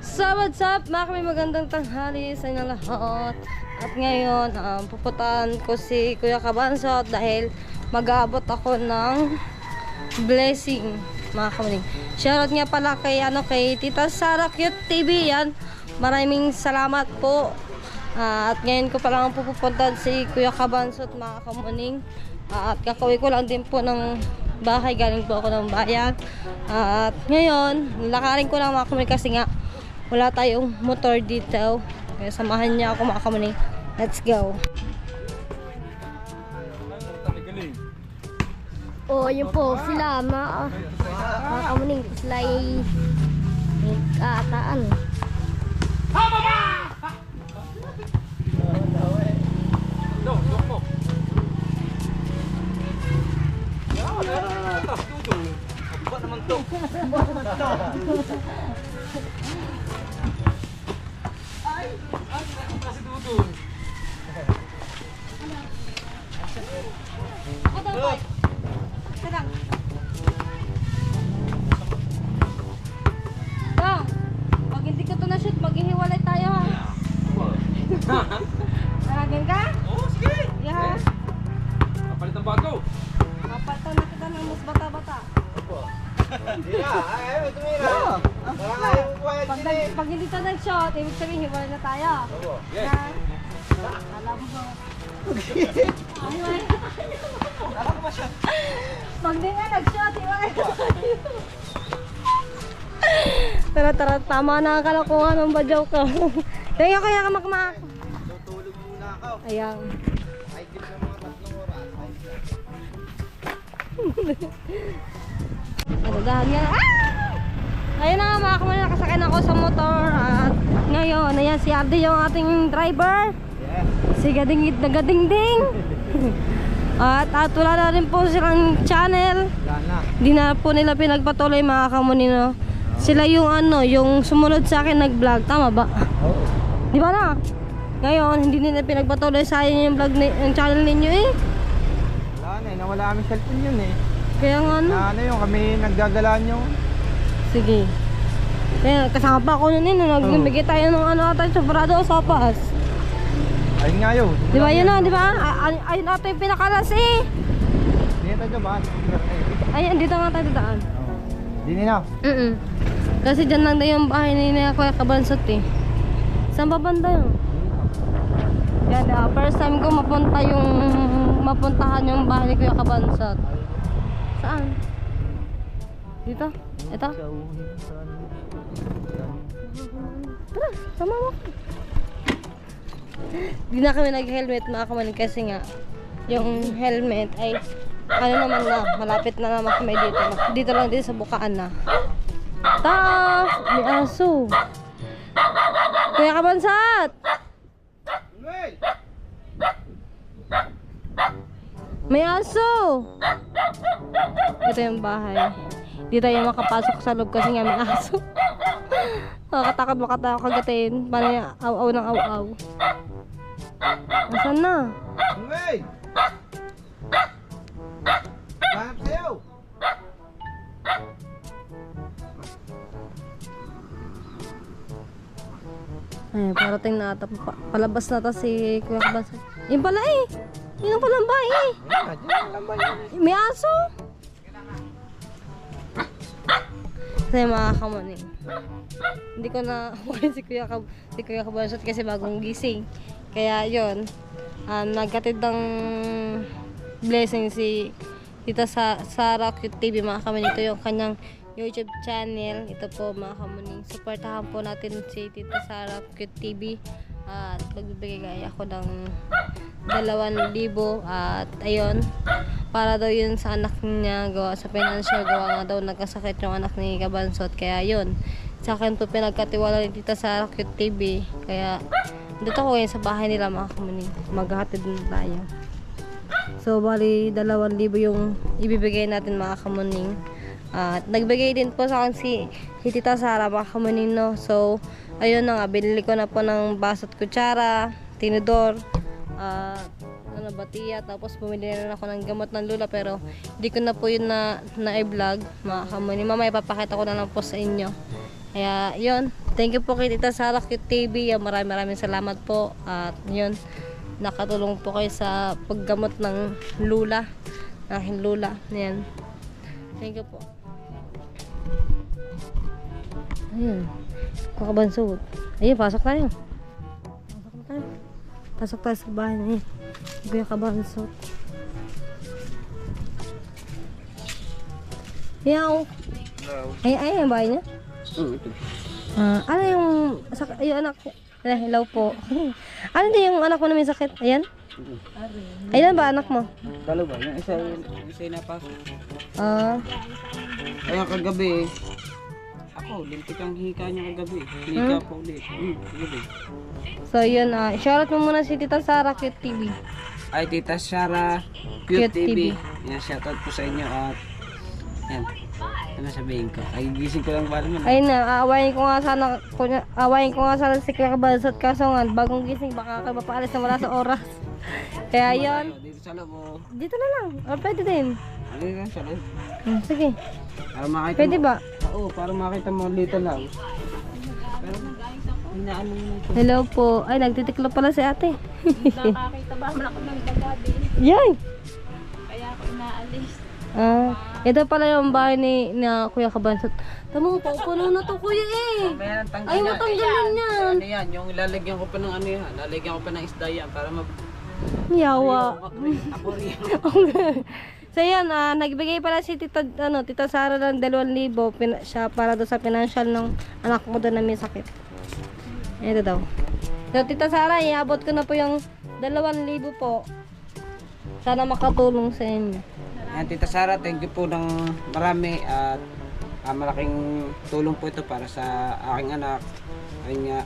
So what's up mga kami, magandang tanghali sa inyo lahat. At ngayon pupuntahan ko si Kuya Kabansot dahil mag-aabot ako ng blessing mga kamaling. Shoutout nga pala kay Tita Sara Cute TV yan. Maraming salamat po. At ngayon ko pa lang pupuntahan si Kuya Kabansot mga kamaling. At kakauwi ko lang din po ng bahay, galing po ako ng bayan. At ngayon lakarin ko lang mga kamaling kasi nga wala tayong motor dito. Kaya samahan niya ako mga kamaling. Let's go. Oh, yun po sila mga kamaling. Sila ay kaataan. Pag hindi ko to na shoot, maghihiwalay tayo ha. Taragin ka? Oo, sige! Yeah. Kapalit ng bago! Mapalitan na kita ng mas bata-bata. Hindi na, ayaw, tumira. Parang ayaw ko kaya Pag hindi to nag-shot, ibig sabihin hiwalay na tayo. Yes! Ha? Alam mo. Alam ko ba siya? Pag di nga nag-shot, hiwalay na tayo. Tara, tama na ang kalokohan ng badyaw ka. Kaya ka makmak. Tutulog muna ako. Ayan. Ay, give na mga 3 oras. Ano dahan nga? Ayun na nga mga kamali, nakasakyan ako sa motor. At ngayon, ayan si Ardy yung ating driver. Yes. Si Gadingit na Gadingding. At wala na rin po silang channel. Wala na. Di na po nila pinagpatuloy mga kamunino. Sila yung yung sumunod sa akin nag-vlog. Tama ba? Oo. Di ba na? Ngayon, hindi nila pinagpatuloy sa akin yung vlog, yung channel ninyo eh. Wala na eh, nawala kami cellphone yun eh. Kaya nga ano. Na ano yun, kami naggagalaan yun. Sige. Kaya kasama pa ako nun eh. Nagbigay tayo ng ata yung sobrado o sopas. Ayun nga yun. Di ba yun na? Di ba? Ayun ata yung pinakalas eh. Hindi tayo dyan. Ayun, dito nga tayo dadaan. Hindi na. Kasi dyan lang daw yung bahay ni Kuya Kabansot eh. Saan ba banda yun? Yan, first time ko mapuntahan yung bahay ni Kuya Kabansot. Saan? Dito? Ito? Tara, sama mo. Di na kami nag-helmet mga kamaling kasi nga yung helmet ay naman na, malapit na naman kami dito. Dito lang din sa bukaan na. May aso. Kuya Kabansot! May aso! Ito yung bahay. Di tayo makapasok sa loob kasi nga may aso. Nakakatakot makatakot kagatin. Paano yung aw-aw ng aw-aw? Asan na? Hey! Hanap sa'yo! Ay, parating na ata. Palabas na ata si Kuya Kabansot. Yun pala eh. Yun ang palang bahay eh. May aso. Kasi mga kamaning. Hindi ko na huwag si Kuya Kabansot kasi bagong gising. Kaya yun. Nagkatid ng blessing si Tita Sara Cute TV mga kamaning. Ito yung kanyang YouTube channel. Ito po mga kamuning. Supportahan po natin si Tita Sara Cute TV. At magbibigay ako ng 2,000 at ayun, para daw yun sa anak niya, gawa sa financial, gawa nga daw nagkasakit yung anak ni Kabansot. Kaya yun, sa akin po pinagkatiwala ni Tita Sara Cute TV. Kaya dito ko ngayon sa bahay nila mga kamuning. Maghahatid na tayo. So bali 2,000 yung ibibigay natin mga kamuning. At nagbigay din po sa akin si Tita Sara mga kamaning, no. So ayun na nga, binili ko na po ng baso at kutsara, tinidor, batiya, tapos bumili na ako ng gamot ng lula, pero hindi ko na po yun na i-vlog mga kamaning. Mamaya ipapakita ko na lang po sa inyo Kaya, yun. Thank you po kay Tita Sara Cute TV. Maraming salamat po. At yun, nakatulong po kayo sa paggamot ng lula. Aking lula. Yan. Thank you po. Ayun. Kakabansot. Ayun, pasok tayo. Pasok na tayo. Pasok tayo sa bahay na yun. Kuya Kabansot. Yaw. Ay, ang bahay niya? Ito. Ano yung anak ko? Hello po. Ano din yung anak mo na may sakit? Ayan? Ayan ba anak mo? Dalawa. Yung isa yung napasok. Ah, Kagabi, ako, lintik ang hika niya kagabi. Hika po ulit. Kagabi. so yun, shoutout mo muna si Tita Sara Cute TV. Ay, Tita Sara, Cute Cute TV. TV. Yan, shoutout po sa inyo at yan. Ano sabihin ko? Ay, gising ko lang ba naman. Ayun na, aawayin ko nga sana si Kuya Kabansot kaso nga, bagong gising, baka kayo mapaalis na wala sa oras. Kaya yun, Dito sa loob. Oh. dito na lang. O, pwede din. Ano yun sa loob? Sige, Para makita pwede mo. ba? Oo, para makita mo dito lang. Pero, inaano mo ito. Hello po. Ay, nagtitiklo pala si ate. Nakakita ba ako ng dagabi? Yay! Kaya ako inaalis. Ito pala yung bahay ni Kuya Kabansot. Tamo, puno na to kuya eh. Meron tanggal Ay, matanggalin yan. Ano yan? Yung lalagyan ko pa ng ano yan. Lalagyan ko pa ng isda yan para Yawa. Ako rin. So yan, nagbigay pala si Tita Sara ng 2,000 siya para doon sa financial ng anak mo doon na may sakit. Ito daw. So Tita Sara, iabot ko na po yung 2,000 po. Sana makatulong sa inyo. Yan, Tita Sara, thank you po ng marami at malaking tulong po ito para sa aking anak. Ayun nga,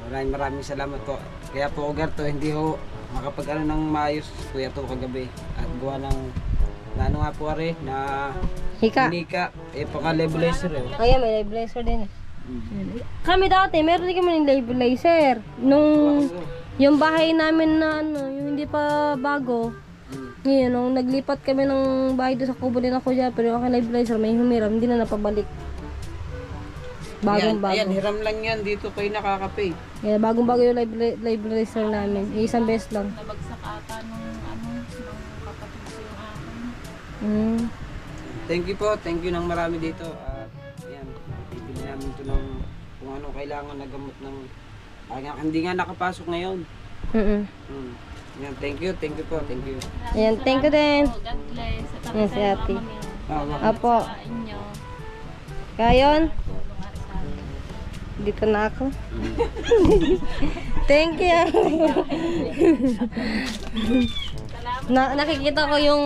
maraming salamat po. Kaya po, Ugarto, hindi ho makapag-ano ng maayos kuya to kagabi at gawa ng na ano nga po ari na Hika. Nika, paka-lebulizer eh. Ayan, may laser din eh. Kami dati, meron din kami ng laser. Nung yung bahay namin na yung hindi pa bago, ngayon, nung naglipat kami ng bahay doon sa kubo din ako dyan, pero yung aking laser may humiram, hindi na napabalik. Bagong bago. Ayan, hiram lang yan dito kayo nakaka-pay. Kaya bagong bago yung live laser namin. Isang beses lang. Nabagsak ata nung kapatid ko yung akin. Mm. Thank you ng marami dito. At ayan, bibili namin ito ng kung ano kailangan na gamot ng hindi nga nakapasok ngayon. Yan, thank you po. Ayan, thank you din. God bless. At Yes, si ate. Ah, Apo. sa inyo. Kaya yun, dito na ako. Thank you. Nakikita ko yung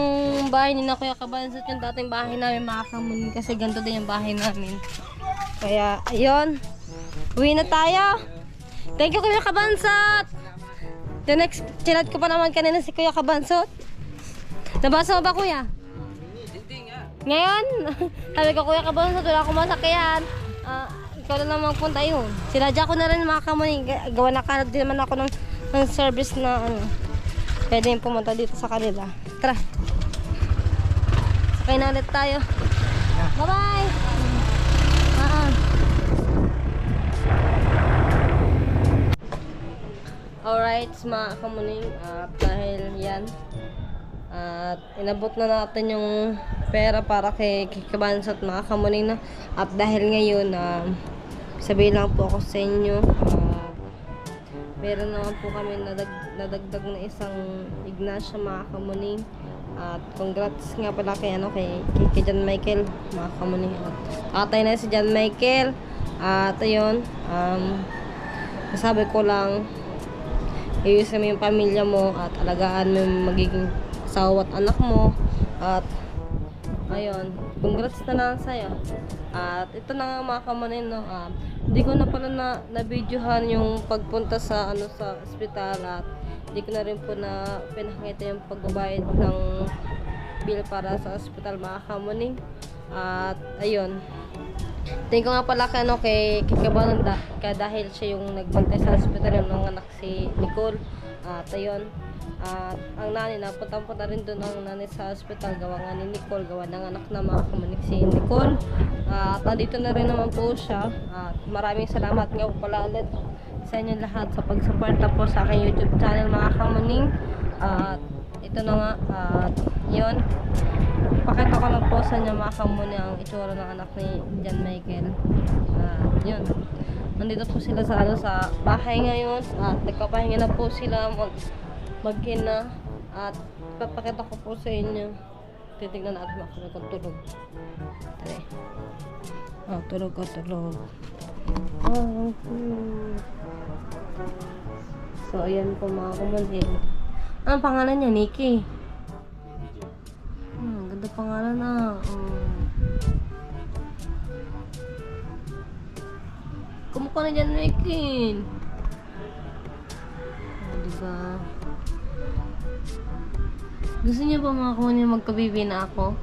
bahay ni na Kuya Kabansot, yung dating bahay namin makakamunin kasi ganito din yung bahay namin. Kaya, ayun. Uwi na tayo. Thank you Kuya Kabansot. The next, chinat ko pa naman kanina si Kuya Kabansot. Nabasa mo ba Kuya? Hindi nga. Ngayon, sabi ko Kuya Kabansot, wala akong masakyan. Ikaw na lang magpunta yun. Sinadya ko na rin mga kamuning. Gawa na kanad din naman ako ng service na pwede yung pumunta dito sa kanila. Tara. Sakay na ulit tayo. Bye-bye! Alright, mga kamuning. Dahil yan. At inabot na natin yung pera para kay Kabansot mga kamuning na. At dahil ngayon, sabihin lang po ako sa inyo, meron naman po kami nadagdag na isang Ignacia mga kamuning. At congrats nga pala kay John Michael mga kamuning. At atay na si John Michael. At ayun, sabi ko lang, iusin mo yung pamilya mo at alagaan mo yung magiging asawa at anak mo. At ayun, congrats na lang sa'yo. At ito na nga mga kamunin, no? Hindi ko na pala na-videohan yung pagpunta sa sa ospital at hindi ko na rin po na pinakita yung pagbabayad ng bill para sa ospital mga kamuning. At ayun, tingin ko nga pala kay Kabananda dahil siya yung nagbantay sa ospital yung anak si Nicole. At ayun, At ang nanay, napunta rin doon ang nanay sa hospital. Gawa nga ni Nicole, gawa ng anak na mga kamanik si Nicole. At nandito na rin naman po siya. At maraming salamat nga po pala ulit sa inyo lahat sa pagsuporta po sa aking YouTube channel mga kamaning. At ito na nga, at yun, pakita ko lang po sa inyo mga kamuni ang itsura ng anak ni John Michael. Yun, nandito po sila sa, sa bahay ngayon at nagpapahinga na po sila mag-ina at papakita ko po sa inyo. Titignan natin ako kung tulog. Tari. Oh, tulog ko, tulog. So, ayan po mga kamaning. Ang pangalan niya, Nikki. Ganda pangalan na. Kumukha na dyan, Nikki. Diba? Gusto niya ba mga kumanin magkabibi na ako?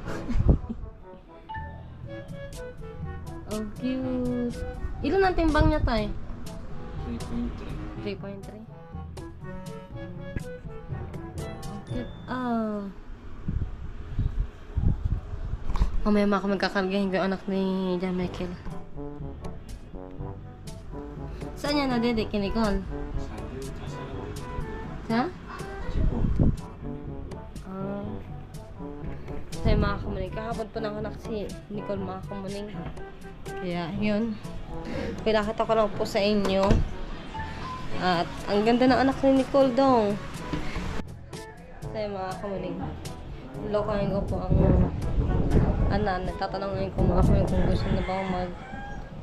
Oh, cute. Ilan ang timbang niya tayo? 3.3. Mamaya mga magkakargahin ko yung anak ni John Michael. Saan niya nadede? Kinikol? Ha? Sa'yo mga kamuning. Kahapon po ng anak si Nicole mga kamuning. Kaya yun. Pinakita ko lang po sa inyo. At ang ganda ng anak ni Nicole dong. Sa'yo mga kamuning. Lokahin ko po ang nagtatanongin ko mga kamuning kung gusto na ba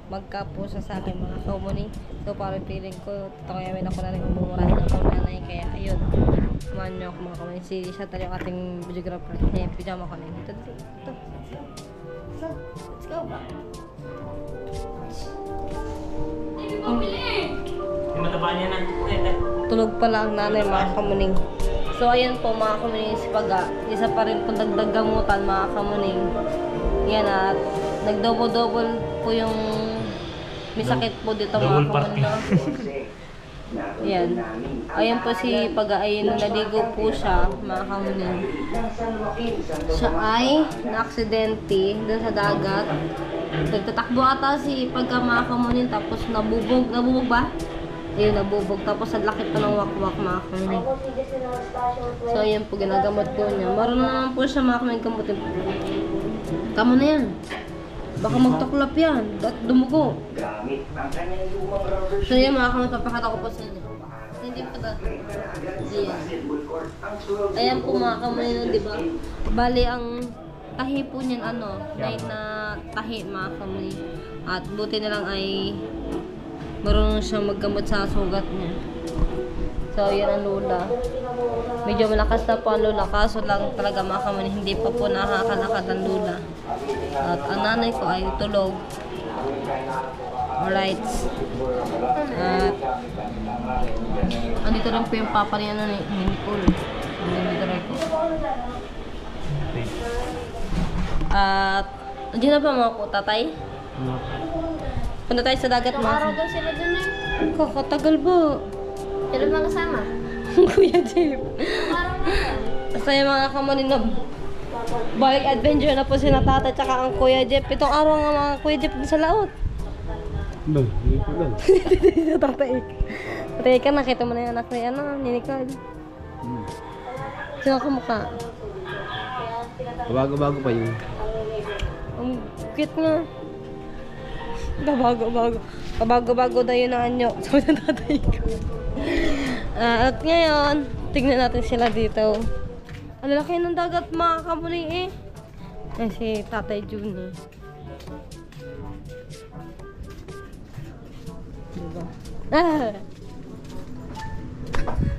magkapo sa akin mga kamuning. So parang feeling ko takayamin ako na rin umumurahin ako nanay. Kaya ayun, samahan niyo ako mga kamuning. Si Chantal yung ating videographer. Pijama ko na yun. Ito. Let's go. Tulog pala ang nanay mga kamuning. So ayan po mga kamuning, si Paga, isa pa rin po dagdag gamutan mga kamuning. Yan at nagdouble-double po yung may sakit po dito mga kamuning. Yan. Ayan po si Paga, ayun naligo po siya mga kamuning. Siya ay na-aksidente doon sa dagat. Nagtatakbo ata si Paga mga kamuning tapos nabubog ba? Ayun, nabubog. Tapos ang laki pa ng wakwak mga kamuning. So, ayan po, ginagamot po niya. Marunong naman po siya mga kamuning gamutin. Tama na yan. Baka magtuklap yan. At dumugo. So, ayan mga kamuning, papakita ko po sa inyo. Hindi pa dati. Ayan. Ayan po mga kamuning, diba? Bali, ang tahi po niyan, 9 na tahi mga kamuning. At buti na lang ay marunong siyang maggamot sa sugat niya. So, yan ang lula. Medyo malakas na po ang lula. Kaso lang talaga mga kamuning, hindi pa po nakakalakad ang lula. At ang nanay ko ay tulog. Alright. At andito rin po yung papa niya ni Nicole. Andito rin po. At nandiyan na pa mga po, tatay? Punta tayo sa dagat mga. Araw daw sila dun eh. Kakatagal ba? Sila ba kasama? Kuya Jeep. Araw na yan. Masaya mga kamuning na balik adventure na po si Natata tsaka ang Kuya Jeep. Itong araw nga mga Kuya Jeep sa laot. Ba, hindi ko lang. Natataik. Natataik ka, nakita mo na yung anak ni Nicole. Sino kamukha? Bago-bago pa yun. Ang cute nga. Bago-bago daw yun ang anyo. Sabi ng tatay ko. At ngayon, tignan natin sila dito. Ang laki ng dagat mga kamuning eh. Ay, si Tatay Jun eh. Diba?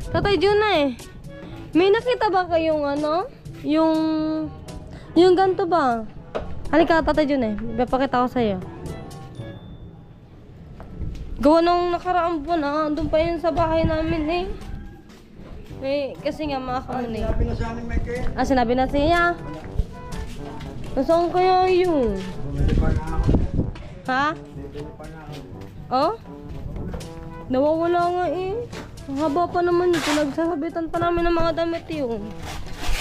Tatay Jun na eh. May nakita ba kayong yung ganito ba? Halika Tatay Jun eh. Ipapakita ko sa'yo. Gawa nung nakaraang buwan andun pa yun sa bahay namin eh. Kasi nga mga kamuning. Sinabi na sa amin, Michael. Sinabi na siya. Nasaan kaya yun? Ha? Oh? Nawawala nga eh. Ang haba pa naman yun. Pinagsasabitan pa namin ng mga damit yun.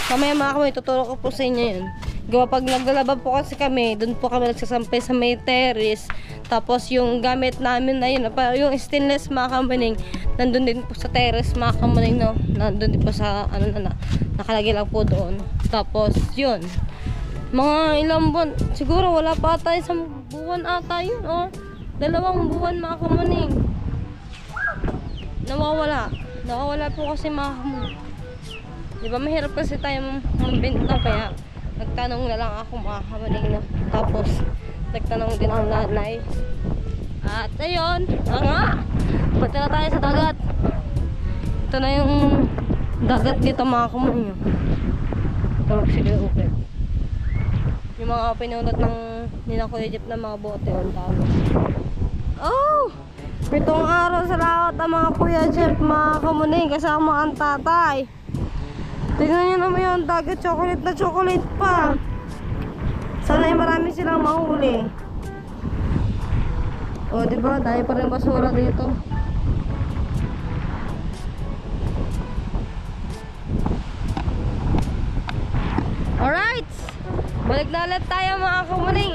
Mamaya mga kami, tuturo ko po sa inyo yun. Gawa pag naglalaba po kasi kami, doon po kami nagsasampay sa may terrace. Tapos yung gamit namin na yun, yung stainless mga kamaning, nandun din po sa terrace mga kamaning, no? Nandun din po sa, ano na, nakalagay lang po doon. Tapos yun, mga ilang buwan, siguro wala pa ata isang buwan ata yun, or 2 buwan mga kamaning. Nawawala po kasi mga kamaning. Di ba mahirap kasi tayo mambenta, kaya nagtanong na lang ako mga kamaning, no? Tapos nagtanong din ang nanay. At ayun, nga, punta na tayo sa dagat. Ito na yung dagat dito mga kamaning. Tulog sila okay. Yung mga pinulot ng Nina Kuya Jeep na mga bote on tawag. Oh! 7 araw sa laot ang mga Kuya Jeep mga kamaning kasama ang tatay. Tingnan nyo naman yung dagat, chocolate na chocolate pa. Sana ay marami silang mahuli. O, diba? Dahil pa rin basura dito. Alright! Balik na ulit tayo mga kamaning.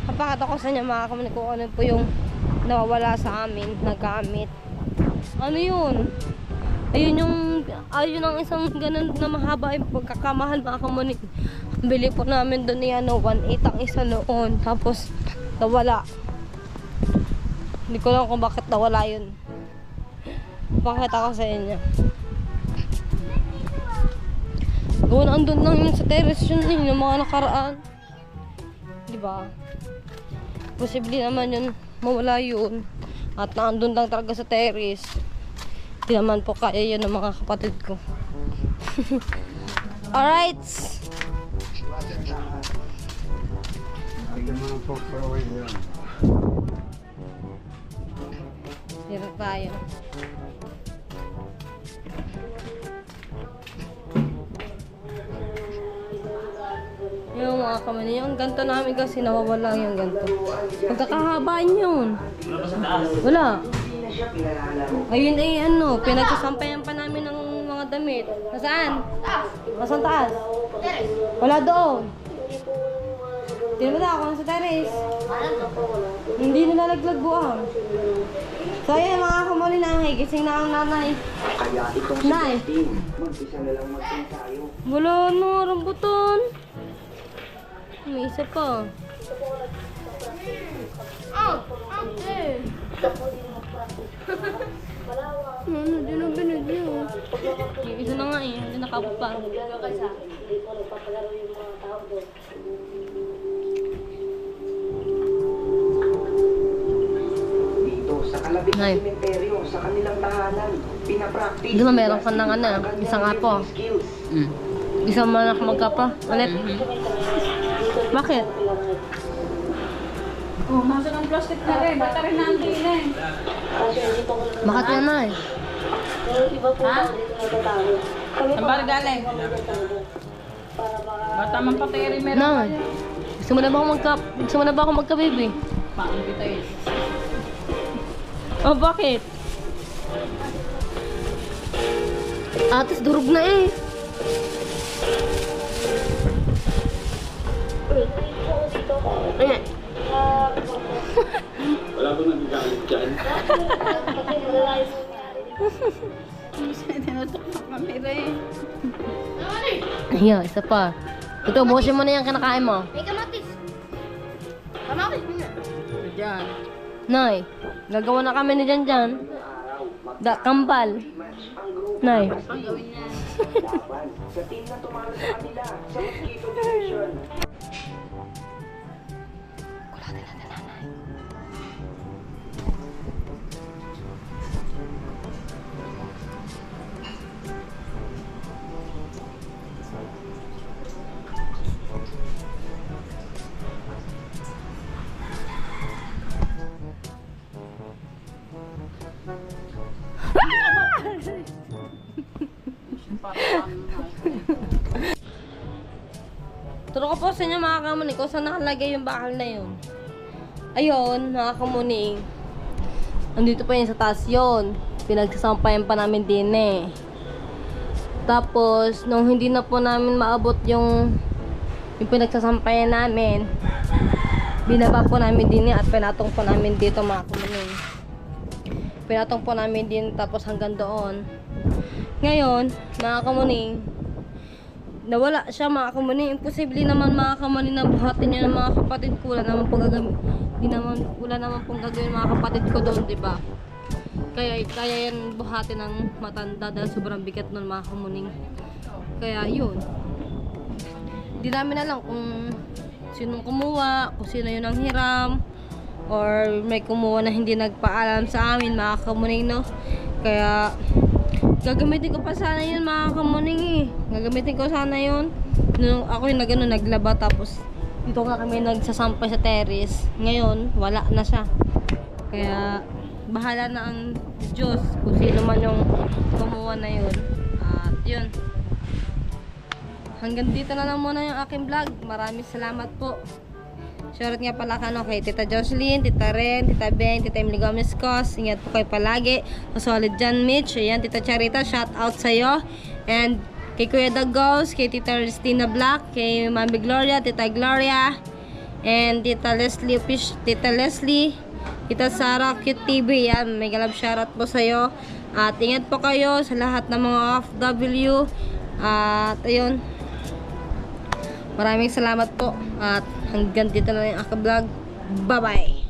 Kapakita ko sa inyo mga kamaning kung ano po yung nawawala sa amin na gamit. Ano yun? Ayun ang isang ganun na mahaba yung pagkakamahal mga kamaning. Bili po namin doon ni 1.8 ang isa noon. Tapos nawala. Hindi ko lang kung bakit nawala yun. Pakita ko sa inyo. Gawin andun lang yun sa terrace yun yung mga nakaraan. Diba? Posible naman yun mawala yun. At naandun lang talaga sa terrace. Hindi naman po kaya yun ng mga kapatid ko. Alright! Dito tayo. Yung mga kamali, yung ganto namin kasi nawawala yung ganto. Magkakahabaan yun. Wala. Ayun ay ano, pinagsasampayan pa namin ng mga damit. Nasaan? Nasaan taas? Wala doon. Tingnan mo na ako nasa terrace. Hindi nilalaglag buang. So ayan mga kamali na, gising na ang nanay. Nay. Wala no, rambutan. May isa pa. Ano, di na binigyan. Yung isa na nga eh, hindi nakabot pa. Dito sa kalabing Ay. sementeryo, sa kanilang tahanan, pinapractice. Di ba meron ka ng ano, isang apo? Isang manak magkapa? Ulit? Bakit? Oh, nasa ng plastic na rin. Bata rin natin na eh. Bakit yan na eh? Ha? Saan ba galing? Bata man pateri meron. Nay, gusto mo na ba ako magka-baby? Paano kita eh? Oh, bakit? Atis, durog na eh. Wala ba nagagalit dyan? Tinutok na kami rin. Ayan, isa pa. Ito, bukasin mo na yung kinakain mo. May kamatis. Kamatis mo na. Diyan. Nay, gagawa na kami ni Janjan. Kambal. Nay. Laban sa team na tumalo sa kanila sa Mosquito Division. Turo ko po sa inyo mga kamuning kung saan nakalagay yung bakal na yun. Ayun, mga kamuning. Andito pa yun sa taas yun. Pinagsasampayan pa namin din eh. Tapos, nung hindi na po namin maabot yung pinagsasampayan namin, binaba po namin din at pinatong po namin dito mga kamuning. Pinatong po namin din tapos hanggang doon. Ngayon, mga kamuning, nawala siya mga kamuning. Imposible naman mga kamuning na buhatin yun ng mga kapatid ko. Wala naman pong gagawin mga kapatid ko doon, diba? Kaya yan buhatin ng matanda dahil sobrang bigat nun mga kamuning. Kaya yun. Di namin alam kung sinong kumuha, kung sino yun ang hiram, or may kumuha na hindi nagpaalam sa amin mga kamuning, no? Kaya gagamitin ko pa sana yun mga kamuning eh. Gagamitin ko sana yun. Nung ako yung naglaba tapos dito nga kami nagsasampay sa terrace. Ngayon, wala na siya. Kaya bahala na ang Diyos kung sino man yung kumuha na yun. At yun. Hanggang dito na lang muna yung aking vlog. Maraming salamat po. Shoutout nga pala kay Tita Jocelyn, Tita Ren, Tita Ben, Tita Emily Gomez Cos. Ingat po kayo palagi. Solid John Mitch. Ayan, Tita Charita, shout out sa'yo. And kay Kuya Dagos, kay Tita Ristina Black, kay Mami Gloria, Tita Gloria, and Tita Leslie Tita Sarah Cute TV. Yan, may galab shoutout po sa'yo. At ingat po kayo sa lahat ng mga OFW. At ayun, maraming salamat po. At hanggang dito na lang ang vlog. Bye bye.